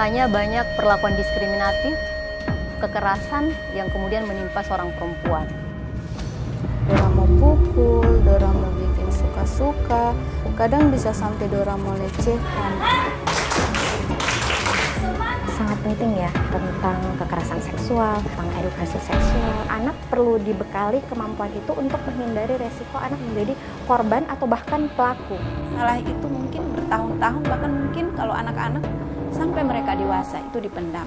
Faktanya banyak perlakuan diskriminatif, kekerasan yang kemudian menimpa seorang perempuan. Dorang mau pukul, dorang mau bikin suka-suka, kadang bisa sampai dorang mau lecehkan. Sangat penting ya tentang kekerasan seksual, tentang edukasi seksual. Anak perlu dibekali kemampuan itu untuk menghindari resiko anak menjadi korban atau bahkan pelaku. Masalah itu mungkin bertahun-tahun, bahkan mungkin kalau anak-anak sampai mereka dewasa itu dipendam.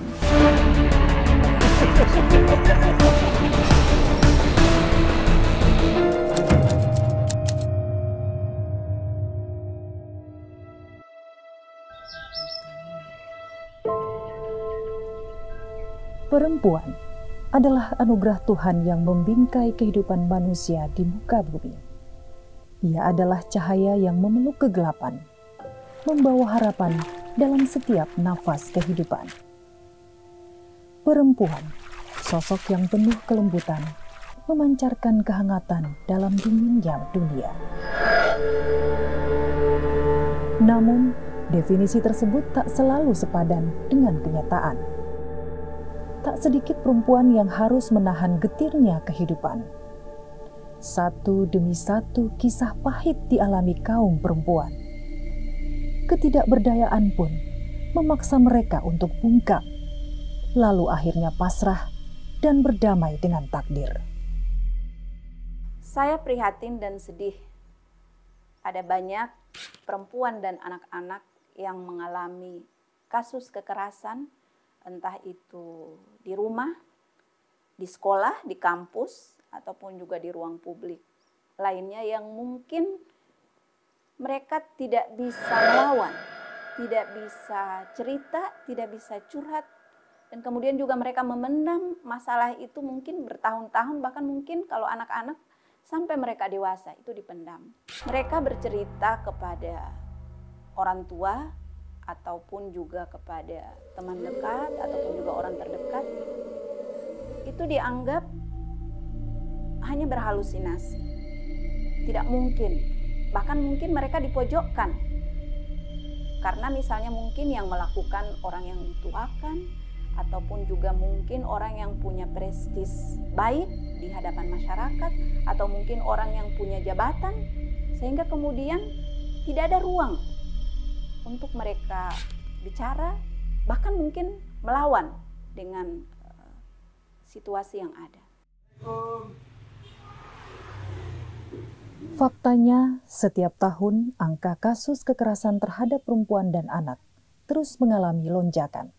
Perempuan adalah anugerah Tuhan yang membingkai kehidupan manusia di muka bumi. Ia adalah cahaya yang memeluk kegelapan, membawa harapan dalam setiap nafas kehidupan. Perempuan, sosok yang penuh kelembutan, memancarkan kehangatan dalam dinginnya dunia. Namun, definisi tersebut tak selalu sepadan dengan kenyataan. Tak sedikit perempuan yang harus menahan getirnya kehidupan. Satu demi satu kisah pahit dialami kaum perempuan. Ketidakberdayaan pun memaksa mereka untuk bungkam, lalu akhirnya pasrah dan berdamai dengan takdir. Saya prihatin dan sedih. Ada banyak perempuan dan anak-anak yang mengalami kasus kekerasan, entah itu di rumah, di sekolah, di kampus, ataupun juga di ruang publik lainnya yang mungkin mereka tidak bisa melawan, tidak bisa cerita, tidak bisa curhat, dan kemudian juga mereka memendam masalah itu mungkin bertahun-tahun, bahkan mungkin kalau anak-anak sampai mereka dewasa itu dipendam. Mereka bercerita kepada orang tua, ataupun juga kepada teman dekat, ataupun juga orang terdekat, itu dianggap hanya berhalusinasi. Tidak mungkin, bahkan mungkin mereka dipojokkan. Karena misalnya mungkin yang melakukan orang yang dituakan, ataupun juga mungkin orang yang punya prestis baik di hadapan masyarakat, atau mungkin orang yang punya jabatan, sehingga kemudian tidak ada ruang untuk mereka bicara, bahkan mungkin melawan dengan situasi yang ada. Faktanya, setiap tahun angka kasus kekerasan terhadap perempuan dan anak terus mengalami lonjakan.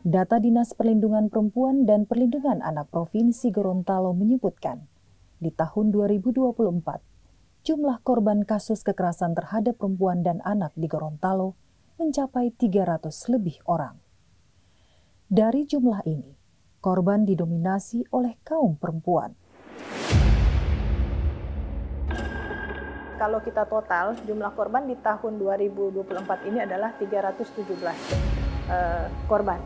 Data Dinas Perlindungan Perempuan dan Perlindungan Anak Provinsi Gorontalo menyebutkan, di tahun 2024, jumlah korban kasus kekerasan terhadap perempuan dan anak di Gorontalo mencapai 300 lebih orang. Dari jumlah ini, korban didominasi oleh kaum perempuan. Kalau kita total, jumlah korban di tahun 2024 ini adalah 317 korban.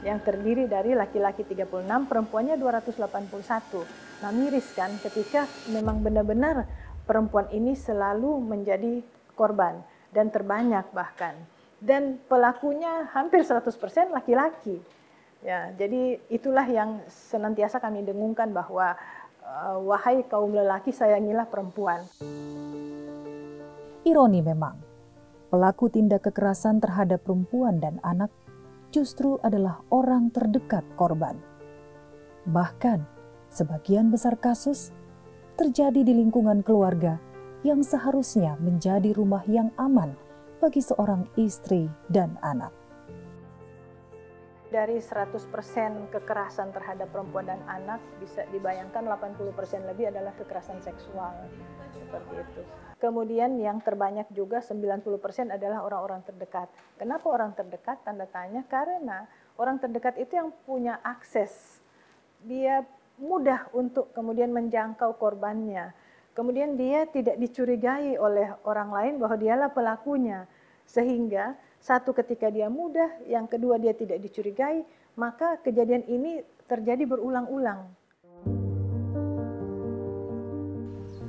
Yang terdiri dari laki-laki 36, perempuannya 281. Nah, miris kan ketika memang benar-benar perempuan ini selalu menjadi korban dan terbanyak bahkan. Dan pelakunya hampir 100% laki-laki. Ya, jadi itulah yang senantiasa kami dengungkan bahwa wahai kaum lelaki, sayangilah perempuan. Ironi memang, pelaku tindak kekerasan terhadap perempuan dan anak justru adalah orang terdekat korban. Bahkan, sebagian besar kasus terjadi di lingkungan keluarga yang seharusnya menjadi rumah yang aman bagi seorang istri dan anak. Dari 100% kekerasan terhadap perempuan dan anak, bisa dibayangkan 80% lebih adalah kekerasan seksual. Seperti itu. Kemudian yang terbanyak juga 90% adalah orang-orang terdekat. Kenapa orang terdekat? Tanda tanya, karena orang terdekat itu yang punya akses. Dia mudah untuk kemudian menjangkau korbannya. Kemudian dia tidak dicurigai oleh orang lain bahwa dialah pelakunya. Sehingga satu, ketika dia mudah, yang kedua dia tidak dicurigai, maka kejadian ini terjadi berulang-ulang.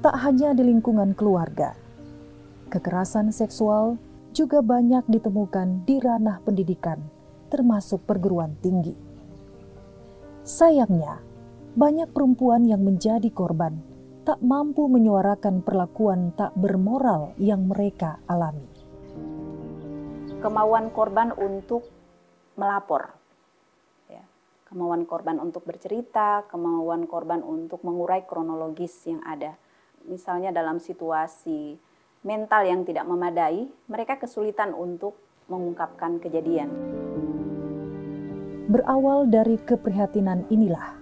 Tak hanya di lingkungan keluarga, kekerasan seksual juga banyak ditemukan di ranah pendidikan termasuk perguruan tinggi. Sayangnya, banyak perempuan yang menjadi korban tak mampu menyuarakan perlakuan tak bermoral yang mereka alami. Kemauan korban untuk melapor, ya. Kemauan korban untuk bercerita, kemauan korban untuk mengurai kronologis yang ada. Misalnya dalam situasi mental yang tidak memadai, mereka kesulitan untuk mengungkapkan kejadian. Berawal dari keprihatinan inilah,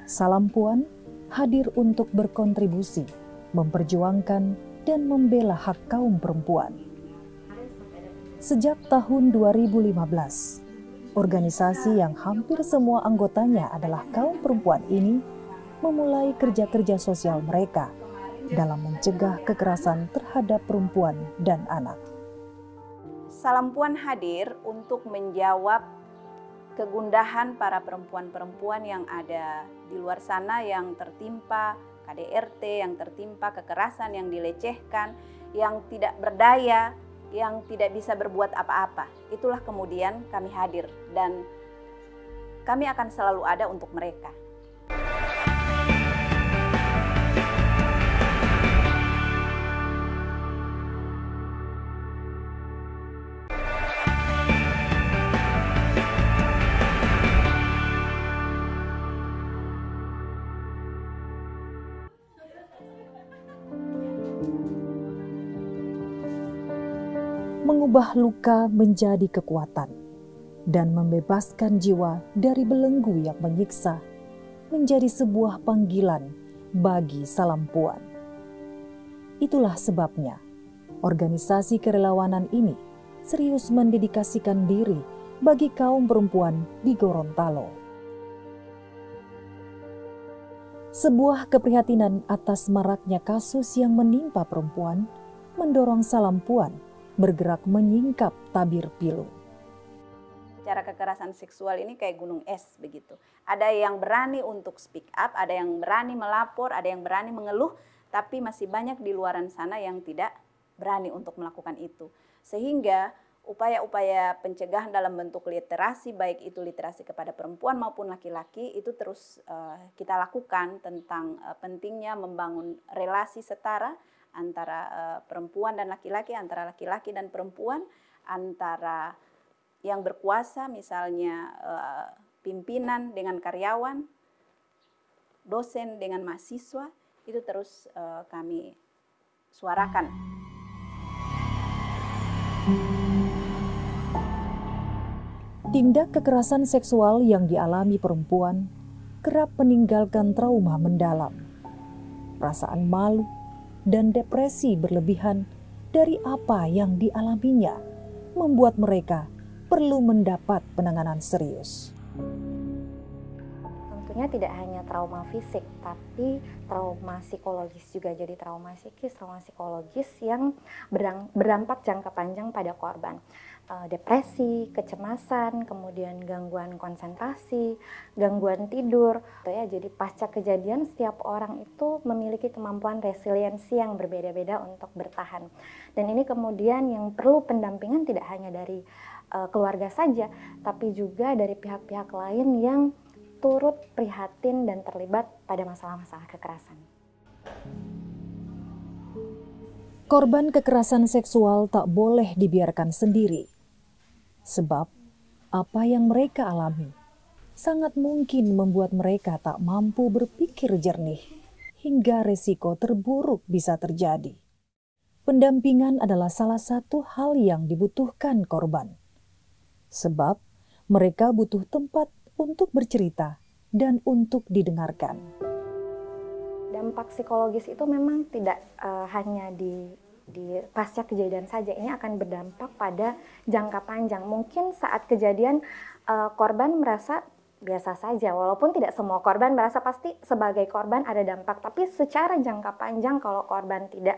Salampuan hadir untuk berkontribusi, memperjuangkan dan membela hak kaum perempuan. Sejak tahun 2015, organisasi yang hampir semua anggotanya adalah kaum perempuan ini memulai kerja-kerja sosial mereka dalam mencegah kekerasan terhadap perempuan dan anak. Salampuan hadir untuk menjawab kegundahan para perempuan-perempuan yang ada di luar sana yang tertimpa KDRT, yang tertimpa kekerasan, yang dilecehkan, yang tidak berdaya, yang tidak bisa berbuat apa-apa. Itulah kemudian kami hadir dan kami akan selalu ada untuk mereka. Mengubah luka menjadi kekuatan dan membebaskan jiwa dari belenggu yang menyiksa menjadi sebuah panggilan bagi Salampuan. Itulah sebabnya organisasi kerelawanan ini serius mendedikasikan diri bagi kaum perempuan di Gorontalo. Sebuah keprihatinan atas maraknya kasus yang menimpa perempuan mendorong Salampuan bergerak menyingkap tabir pilu. Cara kekerasan seksual ini kayak gunung es begitu. Ada yang berani untuk speak up, ada yang berani melapor, ada yang berani mengeluh, tapi masih banyak di luaran sana yang tidak berani untuk melakukan itu. Sehingga upaya-upaya pencegahan dalam bentuk literasi, baik itu literasi kepada perempuan maupun laki-laki, itu terus kita lakukan tentang pentingnya membangun relasi setara antara perempuan dan laki-laki, antara laki-laki dan perempuan, antara yang berkuasa misalnya pimpinan dengan karyawan, dosen dengan mahasiswa, itu terus kami suarakan. Tindak kekerasan seksual yang dialami perempuan kerap meninggalkan trauma mendalam, perasaan malu, dan depresi berlebihan dari apa yang dialaminya membuat mereka perlu mendapat penanganan serius. Tentunya tidak hanya trauma fisik, tapi trauma psikologis juga. Jadi trauma psikis, trauma psikologis yang berdampak jangka panjang pada korban. Depresi, kecemasan, kemudian gangguan konsentrasi, gangguan tidur. Ya, jadi pasca kejadian setiap orang itu memiliki kemampuan resiliensi yang berbeda-beda untuk bertahan. Dan ini kemudian yang perlu pendampingan tidak hanya dari keluarga saja, tapi juga dari pihak-pihak lain yang turut prihatin dan terlibat pada masalah-masalah kekerasan. Korban kekerasan seksual tak boleh dibiarkan sendiri. Sebab apa yang mereka alami sangat mungkin membuat mereka tak mampu berpikir jernih hingga resiko terburuk bisa terjadi. Pendampingan adalah salah satu hal yang dibutuhkan korban. Sebab mereka butuh tempat untuk bercerita dan untuk didengarkan. Dampak psikologis itu memang tidak hanya di pasca kejadian saja, ini akan berdampak pada jangka panjang. Mungkin saat kejadian korban merasa biasa saja, walaupun tidak semua korban merasa pasti sebagai korban ada dampak, tapi secara jangka panjang kalau korban tidak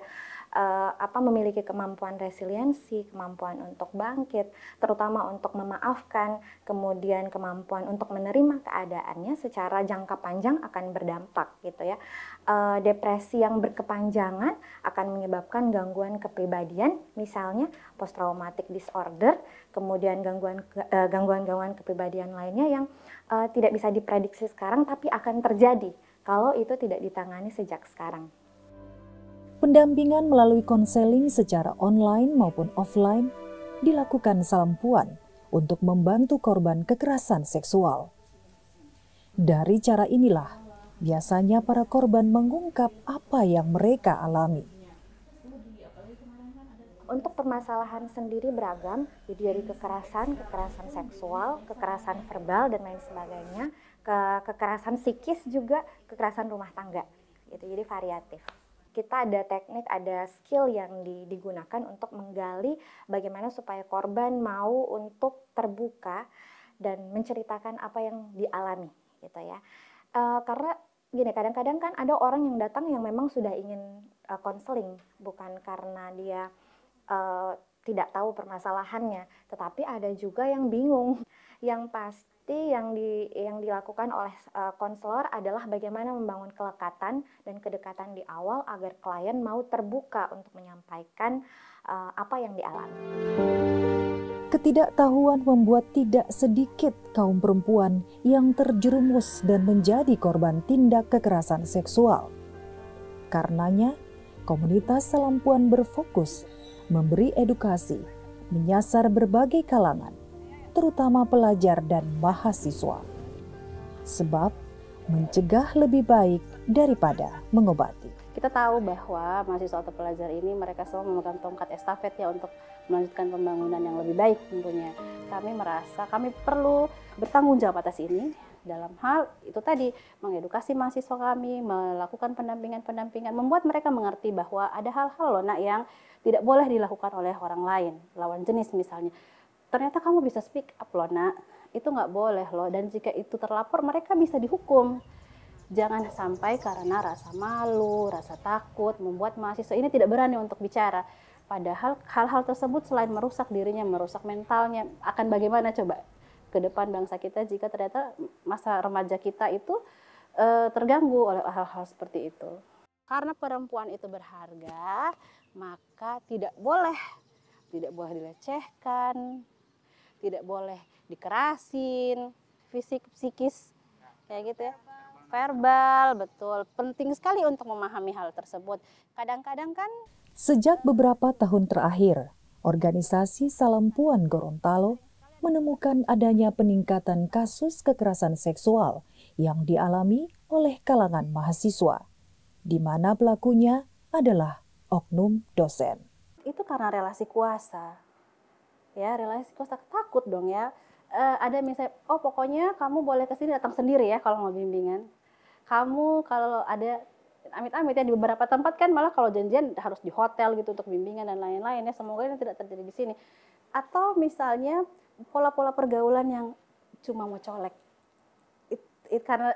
memiliki kemampuan resiliensi, kemampuan untuk bangkit, terutama untuk memaafkan, kemudian kemampuan untuk menerima keadaannya secara jangka panjang akan berdampak gitu ya. Depresi yang berkepanjangan akan menyebabkan gangguan kepribadian, misalnya post traumatic disorder, kemudian gangguan-gangguan kepribadian lainnya yang tidak bisa diprediksi sekarang tapi akan terjadi kalau itu tidak ditangani sejak sekarang. Pendampingan melalui konseling secara online maupun offline dilakukan Salempuan untuk membantu korban kekerasan seksual. Dari cara inilah, biasanya para korban mengungkap apa yang mereka alami. Untuk permasalahan sendiri beragam, jadi dari kekerasan seksual, kekerasan verbal dan lain sebagainya, ke kekerasan psikis juga, kekerasan rumah tangga, gitu. Jadi variatif. Kita ada teknik, ada skill yang digunakan untuk menggali bagaimana supaya korban mau untuk terbuka dan menceritakan apa yang dialami, gitu ya. Karena gini, kadang-kadang kan ada orang yang datang yang memang sudah ingin konseling, bukan karena dia tidak tahu permasalahannya, tetapi ada juga yang bingung. Yang pasti yang dilakukan oleh konselor adalah bagaimana membangun kelekatan dan kedekatan di awal agar klien mau terbuka untuk menyampaikan apa yang dialami. Ketidaktahuan membuat tidak sedikit kaum perempuan yang terjerumus dan menjadi korban tindak kekerasan seksual. Karenanya, komunitas Salempuan berfokus memberi edukasi, menyasar berbagai kalangan, terutama pelajar dan mahasiswa. Sebab mencegah lebih baik daripada mengobati. Kita tahu bahwa mahasiswa atau pelajar ini mereka semua memegang tongkat estafet ya untuk melanjutkan pembangunan yang lebih baik tentunya. Kami merasa kami perlu bertanggung jawab atas ini dalam hal itu tadi, mengedukasi mahasiswa kami, melakukan pendampingan, membuat mereka mengerti bahwa ada hal-hal loh nak yang tidak boleh dilakukan oleh orang lain, lawan jenis misalnya. Ternyata kamu bisa speak up loh nak, itu nggak boleh loh, dan jika itu terlapor mereka bisa dihukum. Jangan sampai karena rasa malu, rasa takut membuat mahasiswa ini tidak berani untuk bicara. Padahal hal-hal tersebut selain merusak dirinya, merusak mentalnya, akan bagaimana coba ke depan bangsa kita jika ternyata masa remaja kita itu terganggu oleh hal-hal seperti itu. Karena perempuan itu berharga, maka tidak boleh dilecehkan, tidak boleh dikerasin, fisik, psikis, kayak gitu ya. Verbal, betul. Penting sekali untuk memahami hal tersebut. Kadang-kadang kan sejak beberapa tahun terakhir, organisasi Salempuan Gorontalo menemukan adanya peningkatan kasus kekerasan seksual yang dialami oleh kalangan mahasiswa, di mana pelakunya adalah oknum dosen. Itu karena relasi kuasa. Ya, relasi kuasa, takut dong ya. Ada misalnya, oh pokoknya kamu boleh kesini datang sendiri ya kalau mau bimbingan. Kamu kalau ada amit-amit ya di beberapa tempat kan malah kalau janjian harus di hotel gitu untuk bimbingan dan lain-lain ya. Semoga ini tidak terjadi di sini. Atau misalnya pola-pola pergaulan yang cuma mau colek. Karena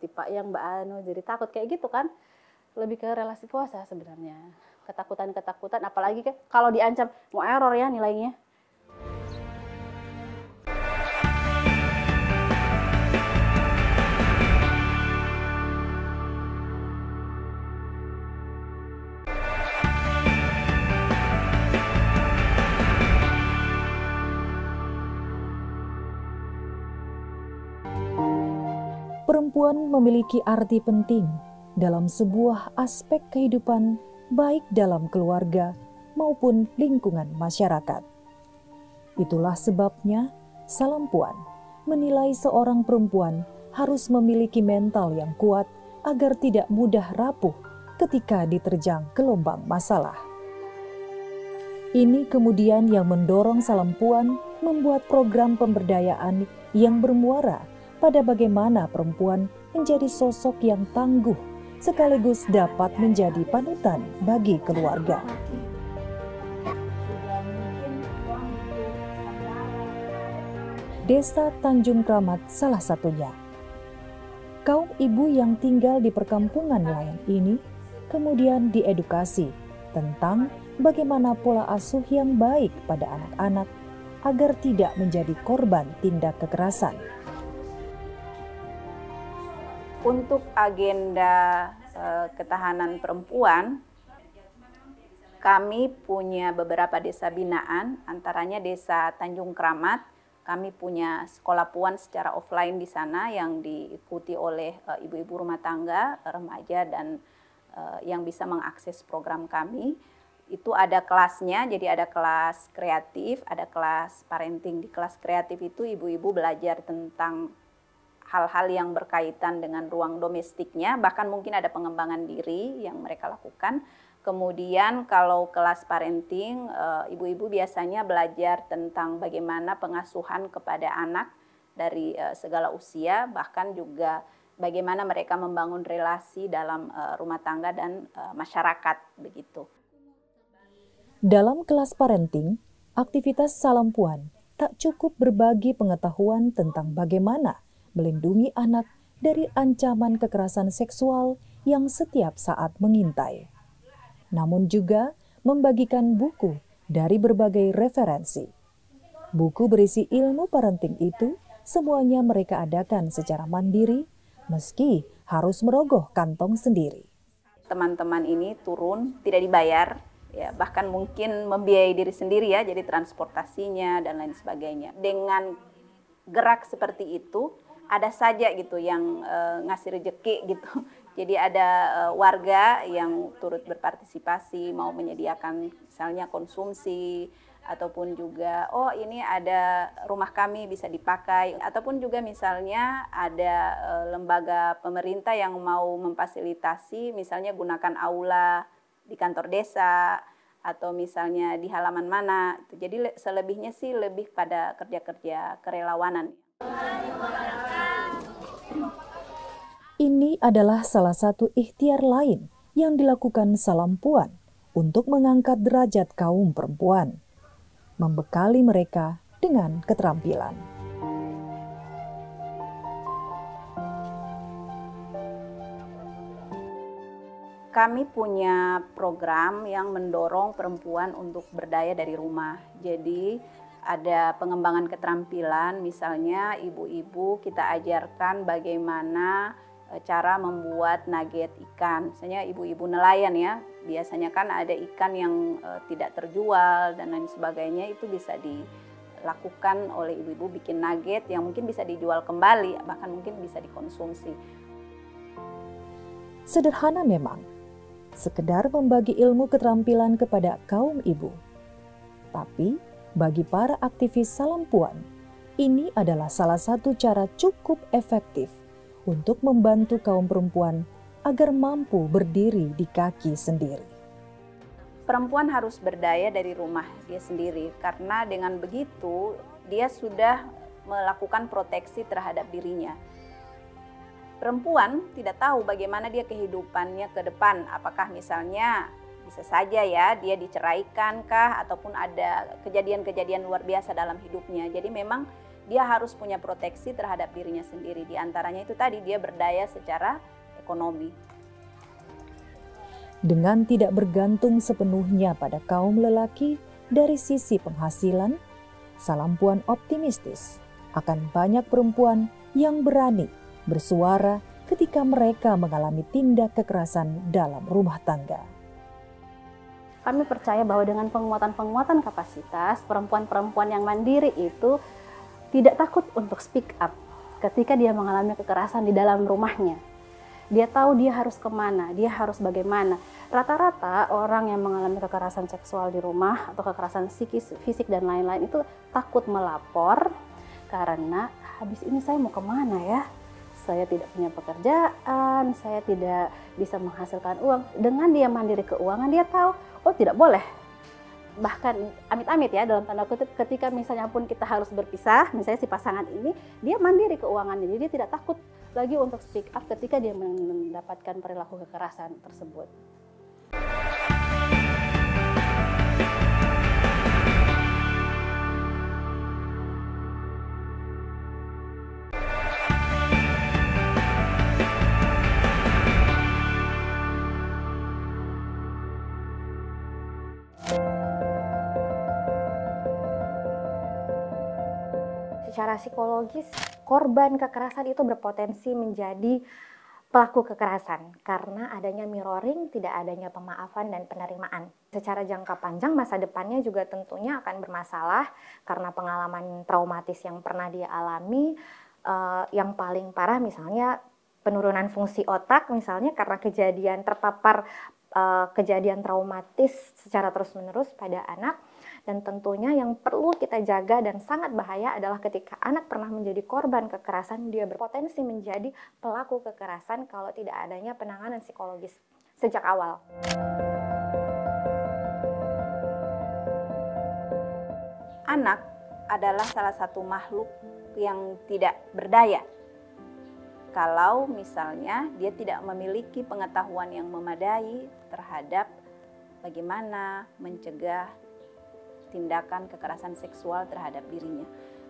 tipe yang Mbak Anu jadi takut kayak gitu kan. Lebih ke relasi kuasa sebenarnya. Ketakutan, apalagi kalau diancam mau error ya nilainya. Perempuan memiliki arti penting dalam sebuah aspek kehidupan, baik dalam keluarga maupun lingkungan masyarakat. Itulah sebabnya Salempuan menilai seorang perempuan harus memiliki mental yang kuat agar tidak mudah rapuh ketika diterjang gelombang masalah. Ini kemudian yang mendorong Salempuan membuat program pemberdayaan yang bermuara pada bagaimana perempuan menjadi sosok yang tangguh sekaligus dapat menjadi panutan bagi keluarga. Desa Tanjung Kramat salah satunya. Kaum ibu yang tinggal di perkampungan nelayan ini kemudian diedukasi tentang bagaimana pola asuh yang baik pada anak-anak agar tidak menjadi korban tindak kekerasan. Untuk agenda ketahanan perempuan, kami punya beberapa desa binaan, antaranya Desa Tanjung Kramat. Kami punya sekolah puan secara offline di sana yang diikuti oleh ibu-ibu rumah tangga, remaja, dan yang bisa mengakses program kami. Itu ada kelasnya, jadi ada kelas kreatif, ada kelas parenting. Di kelas kreatif itu ibu-ibu belajar tentang hal-hal yang berkaitan dengan ruang domestiknya, bahkan mungkin ada pengembangan diri yang mereka lakukan. Kemudian kalau kelas parenting, ibu-ibu biasanya belajar tentang bagaimana pengasuhan kepada anak dari segala usia, bahkan juga bagaimana mereka membangun relasi dalam rumah tangga dan masyarakat, begitu. Dalam kelas parenting, aktivitas Salam Puan tak cukup berbagi pengetahuan tentang bagaimana melindungi anak dari ancaman kekerasan seksual yang setiap saat mengintai, namun juga membagikan buku dari berbagai referensi. Buku berisi ilmu parenting itu semuanya mereka adakan secara mandiri, meski harus merogoh kantong sendiri. Teman-teman ini turun tidak dibayar, ya, bahkan mungkin membiayai diri sendiri ya, jadi transportasinya dan lain sebagainya. Dengan gerak seperti itu, ada saja gitu yang ngasih rejeki gitu. Jadi ada warga yang turut berpartisipasi, mau menyediakan misalnya konsumsi, ataupun juga ini ada rumah kami bisa dipakai, ataupun juga misalnya ada lembaga pemerintah yang mau memfasilitasi, misalnya gunakan aula di kantor desa, atau misalnya di halaman mana. Jadi selebihnya sih lebih pada kerja-kerja kerelawanan. Ini adalah salah satu ikhtiar lain yang dilakukan Salam Puan untuk mengangkat derajat kaum perempuan, membekali mereka dengan keterampilan. Kami punya program yang mendorong perempuan untuk berdaya dari rumah. Jadi ada pengembangan keterampilan, misalnya ibu-ibu kita ajarkan bagaimana cara membuat nugget ikan. Misalnya ibu-ibu nelayan ya, biasanya kan ada ikan yang tidak terjual dan lain sebagainya, itu bisa dilakukan oleh ibu-ibu, bikin nugget yang mungkin bisa dijual kembali, bahkan mungkin bisa dikonsumsi. Sederhana memang, sekedar membagi ilmu keterampilan kepada kaum ibu. Tapi bagi para aktivis Salam Puan, ini adalah salah satu cara cukup efektif untuk membantu kaum perempuan agar mampu berdiri di kaki sendiri. Perempuan harus berdaya dari rumah dia sendiri, karena dengan begitu dia sudah melakukan proteksi terhadap dirinya. Perempuan tidak tahu bagaimana dia kehidupannya ke depan, apakah misalnya bisa saja ya dia diceraikan kah, ataupun ada kejadian-kejadian luar biasa dalam hidupnya. Jadi memang dia harus punya proteksi terhadap dirinya sendiri. Di antaranya itu tadi, dia berdaya secara ekonomi. Dengan tidak bergantung sepenuhnya pada kaum lelaki dari sisi penghasilan, Salam Puan optimistis akan banyak perempuan yang berani bersuara ketika mereka mengalami tindak kekerasan dalam rumah tangga. Kami percaya bahwa dengan penguatan kapasitas, perempuan-perempuan yang mandiri itu tidak takut untuk speak up ketika dia mengalami kekerasan di dalam rumahnya. Dia tahu dia harus kemana, dia harus bagaimana. Rata-rata orang yang mengalami kekerasan seksual di rumah atau kekerasan psikis, fisik dan lain-lain itu takut melapor karena habis ini saya mau kemana ya? Saya tidak punya pekerjaan, saya tidak bisa menghasilkan uang. Dengan dia mandiri keuangan, dia tahu, oh tidak boleh. Bahkan amit-amit ya, dalam tanda kutip, ketika misalnya pun kita harus berpisah, misalnya si pasangan ini, dia mandiri keuangannya, jadi dia tidak takut lagi untuk speak up ketika dia mendapatkan perilaku kekerasan tersebut. secara psikologis korban kekerasan itu berpotensi menjadi pelaku kekerasan karena adanya mirroring, tidak adanya pemaafan dan penerimaan. Secara jangka panjang masa depannya juga tentunya akan bermasalah karena pengalaman traumatis yang pernah dia alami. Yang paling parah misalnya penurunan fungsi otak misalnya karena kejadian terpapar kejadian traumatis secara terus-menerus pada anak. Dan tentunya yang perlu kita jaga dan sangat bahaya adalah ketika anak pernah menjadi korban kekerasan, dia berpotensi menjadi pelaku kekerasan kalau tidak adanya penanganan psikologis sejak awal. Anak adalah salah satu makhluk yang tidak berdaya. Kalau misalnya dia tidak memiliki pengetahuan yang memadai terhadap bagaimana mencegah tindakan kekerasan seksual terhadap dirinya.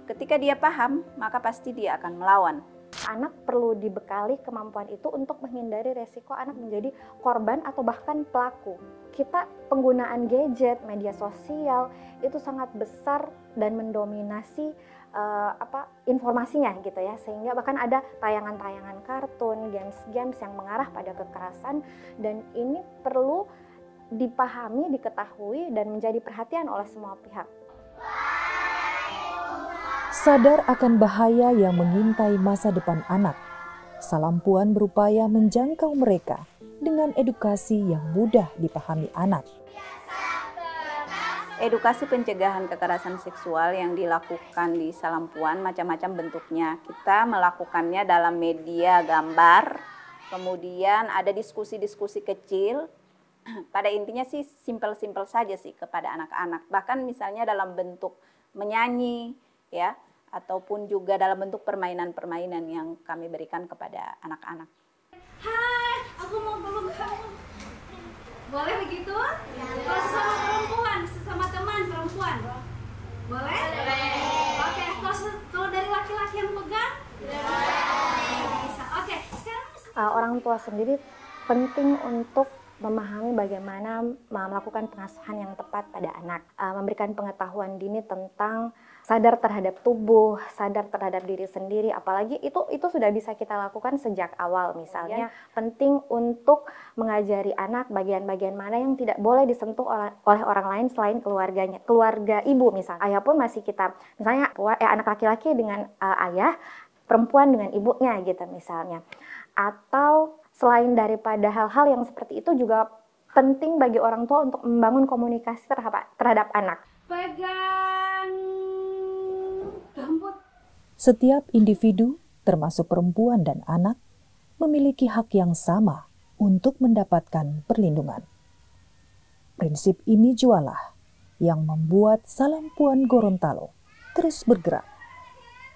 Ketika dia paham, maka pasti dia akan melawan. Anak perlu dibekali kemampuan itu untuk menghindari resiko anak menjadi korban atau bahkan pelaku. Kita penggunaan gadget, media sosial itu sangat besar dan mendominasi informasinya gitu ya, sehingga bahkan ada tayangan-tayangan kartun, games-games yang mengarah pada kekerasan, dan ini perlu dipahami, diketahui, dan menjadi perhatian oleh semua pihak. Sadar akan bahaya yang mengintai masa depan anak, Salampuan berupaya menjangkau mereka dengan edukasi yang mudah dipahami anak. Edukasi pencegahan kekerasan seksual yang dilakukan di Salampuan macam-macam bentuknya. Kita melakukannya dalam media gambar, kemudian ada diskusi-diskusi kecil. Pada intinya sih simpel-simpel saja sih kepada anak-anak. Bahkan misalnya dalam bentuk menyanyi ya, ataupun juga dalam bentuk permainan-permainan yang kami berikan kepada anak-anak. Hai, aku mau peluk kamu. Boleh begitu? Ya. Kalau sesama perempuan, sesama teman perempuan. Boleh? Oke, kalau dari laki-laki yang pegang? Bisa. Oke, sekarang orang tua sendiri penting untuk memahami bagaimana melakukan pengasuhan yang tepat pada anak, memberikan pengetahuan dini tentang sadar terhadap tubuh, sadar terhadap diri sendiri, apalagi itu sudah bisa kita lakukan sejak awal. Misalnya penting untuk mengajari anak bagian-bagian mana yang tidak boleh disentuh oleh orang lain selain keluarganya, keluarga ibu misalnya. Ayah pun masih kita, misalnya anak laki-laki dengan ayah, perempuan dengan ibunya gitu misalnya. Atau selain daripada hal-hal yang seperti itu juga penting bagi orang tua untuk membangun komunikasi terhadap anak. Pegang rambut. Setiap individu, termasuk perempuan dan anak, memiliki hak yang sama untuk mendapatkan perlindungan. Prinsip ini jualah yang membuat Salampuan Gorontalo terus bergerak,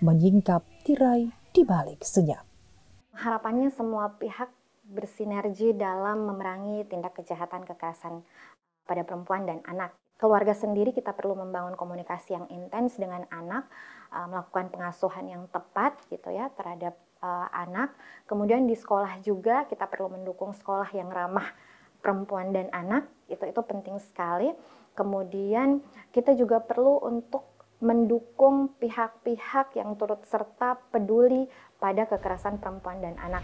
menyingkap tirai di balik senyap. Harapannya semua pihak bersinergi dalam memerangi tindak kejahatan kekerasan pada perempuan dan anak. Keluarga sendiri kita perlu membangun komunikasi yang intens dengan anak, melakukan pengasuhan yang tepat gitu ya terhadap anak. Kemudian di sekolah juga kita perlu mendukung sekolah yang ramah perempuan dan anak, itu penting sekali. Kemudian kita juga perlu untuk mendukung pihak-pihak yang turut serta peduli pada kekerasan perempuan dan anak.